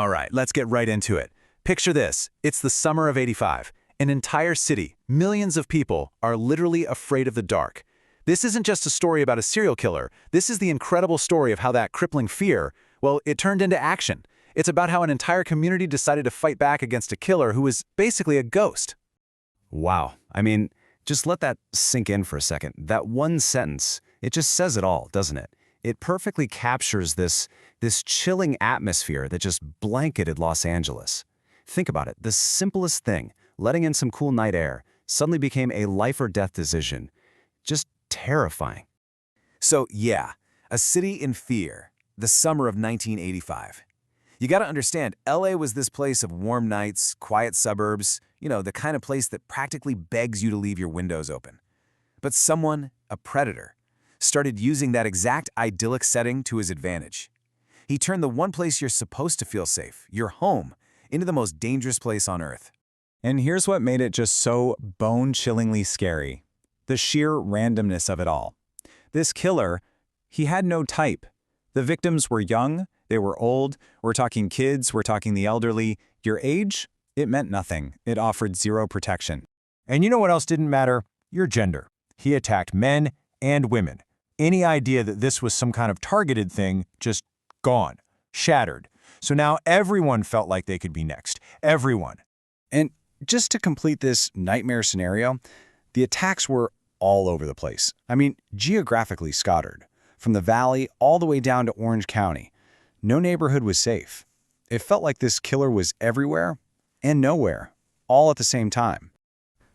All right, let's get right into it. Picture this. It's the summer of '85. An entire city, millions of people, are literally afraid of the dark. This isn't just a story about a serial killer. This is the incredible story of how that crippling fear, well, it turned into action. It's about how an entire community decided to fight back against a killer who was basically a ghost. Wow. I mean, just let that sink in for a second. That one sentence, it just says it all, doesn't it? It perfectly captures this chilling atmosphere that just blanketed Los Angeles. Think about it. The simplest thing, letting in some cool night air, suddenly became a life or death decision. Just terrifying. So yeah, a city in fear, the summer of 1985. You gotta understand, LA was this place of warm nights, quiet suburbs, the kind of place that practically begs you to leave your windows open. But someone, a predator, started using that exact idyllic setting to his advantage. He turned the one place you're supposed to feel safe, your home, into the most dangerous place on Earth. And here's what made it just so bone-chillingly scary. The sheer randomness of it all. This killer, he had no type. The victims were young, they were old, we're talking kids, we're talking the elderly. Your age? It meant nothing. It offered zero protection. And you know what else didn't matter? Your gender. He attacked men and women. Any idea that this was some kind of targeted thing, just gone, shattered. So now everyone felt like they could be next. Everyone. And just to complete this nightmare scenario, the attacks were all over the place. I mean, geographically scattered. From the valley all the way down to Orange County. No neighborhood was safe. It felt like this killer was everywhere and nowhere, all at the same time.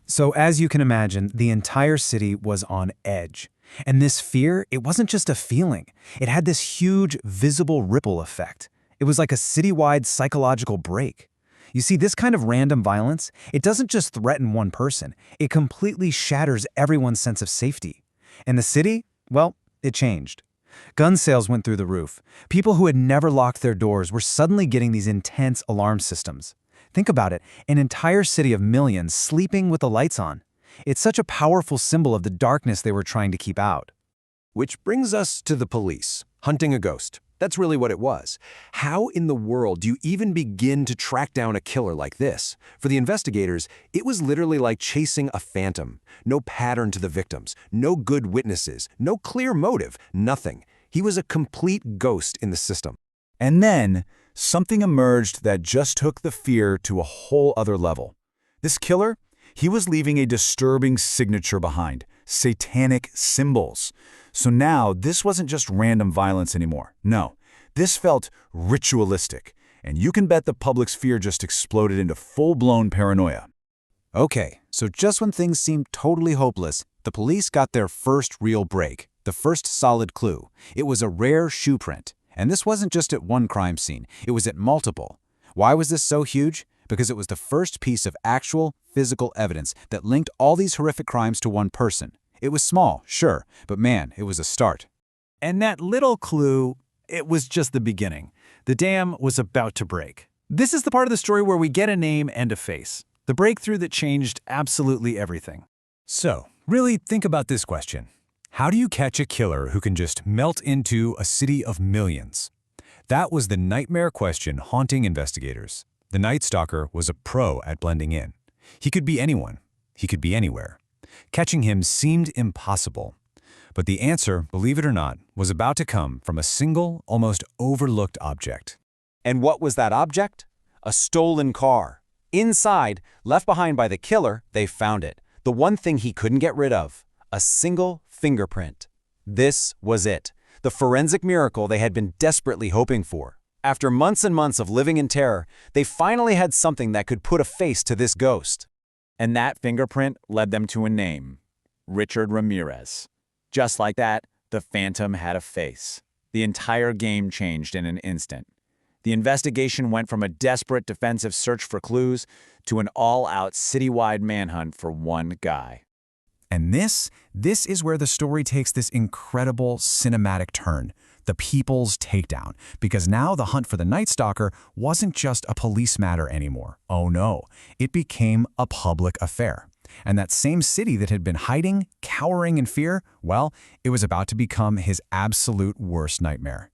So as you can imagine, the entire city was on edge. And this fear, it wasn't just a feeling. It had this huge, visible ripple effect. It was like a citywide psychological break. You see, this kind of random violence, it doesn't just threaten one person. It completely shatters everyone's sense of safety. And the city, well, it changed. Gun sales went through the roof. People who had never locked their doors were suddenly getting these intense alarm systems. Think about it, an entire city of millions sleeping with the lights on. It's such a powerful symbol of the darkness they were trying to keep out. Which brings us to the police, hunting a ghost. That's really what it was. How in the world do you even begin to track down a killer like this? For the investigators, it was literally like chasing a phantom. No pattern to the victims, no good witnesses, no clear motive, nothing. He was a complete ghost in the system. And then, something emerged that just took the fear to a whole other level. This killer, he was leaving a disturbing signature behind, satanic symbols. So now, this wasn't just random violence anymore. No, this felt ritualistic, and you can bet the public's fear just exploded into full-blown paranoia. Okay, so just when things seemed totally hopeless, the police got their first real break, the first solid clue. It was a rare shoe print. And this wasn't just at one crime scene, it was at multiple. Why was this so huge? Because it was the first piece of actual, physical evidence that linked all these horrific crimes to one person. It was small, sure, but man, it was a start. And that little clue, it was just the beginning. The dam was about to break. This is the part of the story where we get a name and a face. The breakthrough that changed absolutely everything. So, really think about this question. How do you catch a killer who can just melt into a city of millions? That was the nightmare question haunting investigators. The Night Stalker was a pro at blending in. He could be anyone. He could be anywhere. Catching him seemed impossible. But the answer, believe it or not, was about to come from a single, almost overlooked object. And what was that object? A stolen car. Inside, left behind by the killer, they found it. The one thing he couldn't get rid of. A single fingerprint. This was it. The forensic miracle they had been desperately hoping for. After months and months of living in terror, they finally had something that could put a face to this ghost. And that fingerprint led them to a name, Richard Ramirez. Just like that, the Phantom had a face. The entire game changed in an instant. The investigation went from a desperate defensive search for clues to an all-out citywide manhunt for one guy. And this is where the story takes this incredible cinematic turn, the people's takedown, because now the hunt for the Night Stalker wasn't just a police matter anymore. Oh no, it became a public affair. And that same city that had been hiding, cowering in fear, well, it was about to become his absolute worst nightmare.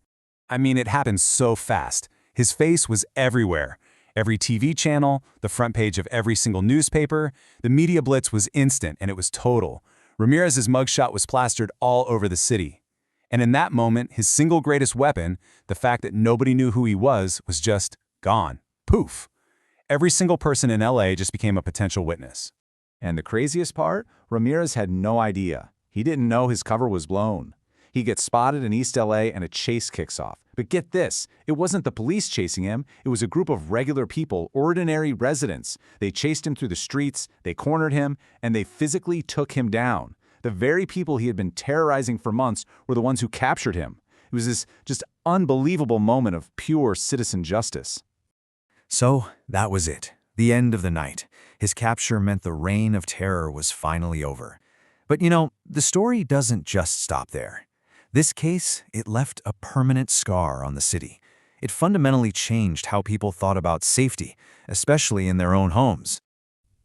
I mean, it happened so fast. His face was everywhere. Every TV channel, the front page of every single newspaper, the media blitz was instant and it was total. Ramirez's mugshot was plastered all over the city. And in that moment, his single greatest weapon, the fact that nobody knew who he was just gone. Poof. Every single person in LA just became a potential witness. And the craziest part? Ramirez had no idea. He didn't know his cover was blown. He gets spotted in East LA and a chase kicks off. But get this, it wasn't the police chasing him, it was a group of regular people, ordinary residents. They chased him through the streets, they cornered him, and they physically took him down. The very people he had been terrorizing for months were the ones who captured him. It was this just unbelievable moment of pure citizen justice. So, that was it. The end of the night. His capture meant the reign of terror was finally over. But the story doesn't just stop there. This case, it left a permanent scar on the city. It fundamentally changed how people thought about safety, especially in their own homes.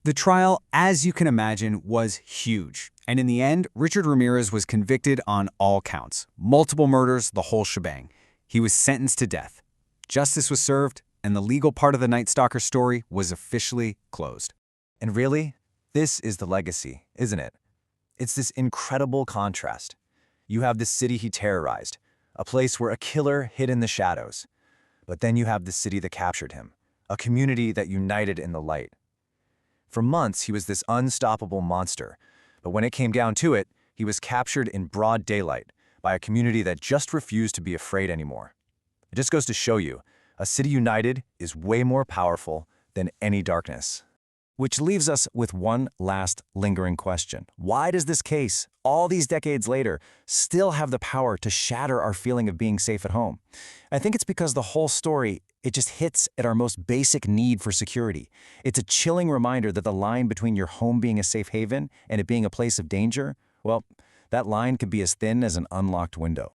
The trial, as you can imagine, was huge. And in the end, Richard Ramirez was convicted on all counts. Multiple murders, the whole shebang. He was sentenced to death. Justice was served, and the legal part of the Night Stalker story was officially closed. And really, this is the legacy, isn't it? It's this incredible contrast. You have the city he terrorized, a place where a killer hid in the shadows. But then you have the city that captured him, a community that united in the light. For months, he was this unstoppable monster, but when it came down to it, he was captured in broad daylight by a community that just refused to be afraid anymore. It just goes to show you, a city united is way more powerful than any darkness. Which leaves us with one last lingering question. Why does this case, all these decades later, still have the power to shatter our feeling of being safe at home? I think it's because the whole story, it just hits at our most basic need for security. It's a chilling reminder that the line between your home being a safe haven and it being a place of danger, well, that line could be as thin as an unlocked window.